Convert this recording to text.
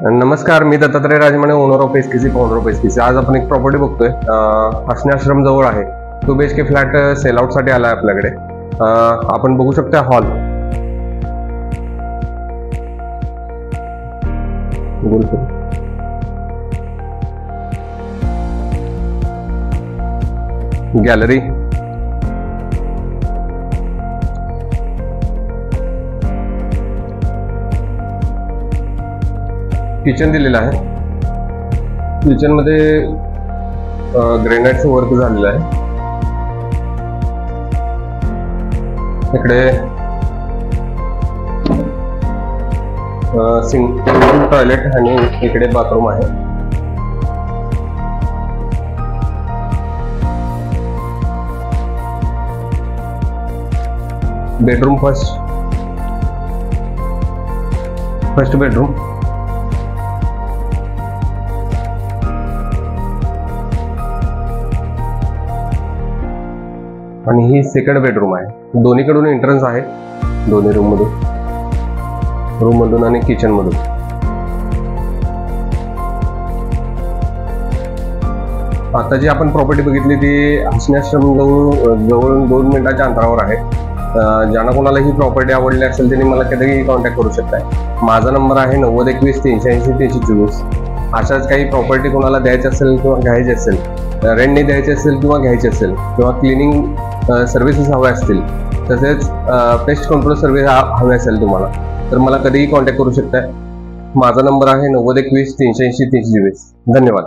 नमस्कार, मी Dattatray Rajmane, owner of SKC, founder of SKC. आज आपण एक प्रॉपर्टी बघतोय, हसने आश्रम जवळ आहे. 2 BHK फ्लॅट सेल आउट साठी आला आहे आपल्याकडे. आपण बघू शकता हॉल, गॅलरी, किचन दिलेलं आहे. किचन मध्ये ग्रेनाइटचं वर्क झालेलं आहे. इकडे सिंगल टॉयलेट आणि इकडे बाथरूम आहे. Bedroom, first bedroom. आणि ही सेकंड बेडरूम आहे. दोन्हीकडून एंट्रन्स आहे, दोन्ही रूम मधून आणि किचन मधून. आता जी आपण प्रॉपर्टी बघितली ती हसने आश्रम जवळ 2 मिनिटाच्या अंतरावर आहे. ज्यांना कोणाला ही प्रॉपर्टी आवडली असेल त्यांनी मला कधीही कॉन्टॅक्ट करू शकताय. माझा नंबर आहे 9021 अशाच काही प्रॉपर्टी कोणाला द्यायची असेल किंवा घ्यायची असेल, रेंटने द्यायची असेल किंवा घ्यायची असेल, किंवा क्लिनिंग सर्व्हिसेस हव्या असतील, तसेच पेस्ट कंट्रोल सर्व्हिस हवे असेल तुम्हाला, तर मला कधीही कॉन्टॅक्ट करू शकताय. माझा नंबर आहे 9021 380 320. धन्यवाद.